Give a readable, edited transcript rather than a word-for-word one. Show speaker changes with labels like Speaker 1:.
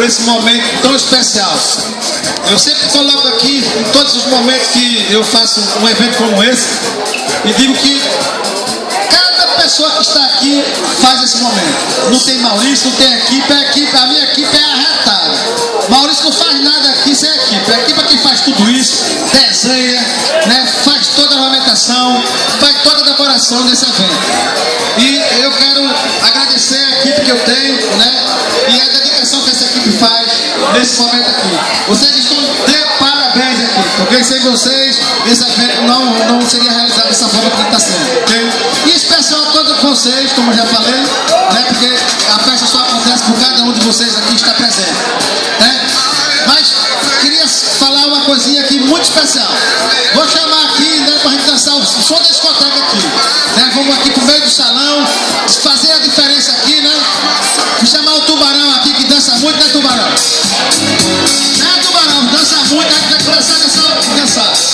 Speaker 1: por esse momento tão especial. Eu sempre coloco aqui, todos os momentos que eu faço um evento como esse, e digo que cada pessoa que está aqui faz esse momento. Não tem Maurício, não tem equipe, a minha equipe é arretada. Maurício não faz nada aqui sem equipe. A equipe é quem faz tudo isso, desenha, né, faz toda a ornamentação, faz toda a decoração desse evento. E eu quero agradecer a equipe que eu tenho, né, e a dedicação que essa equipe faz nesse momento aqui. Vocês estão de parabéns aqui, porque sem vocês esse evento não seria realizado dessa forma que está sendo, ok? E em especial a todos vocês, como eu já falei, né, porque a festa só acontece por cada um de vocês aqui estar presente, né? Mas queria falar uma coisinha aqui muito especial. Vou chamar aqui, né, para a gente dançar o som da discoteca aqui, né? Vamos aqui pro meio do salão, fazer a diferença aqui, né? Vou chamar o Tubarão aqui, que dança muito, né, Tubarão? Né, Tubarão? Dança muito, a gente vai começar a dançar.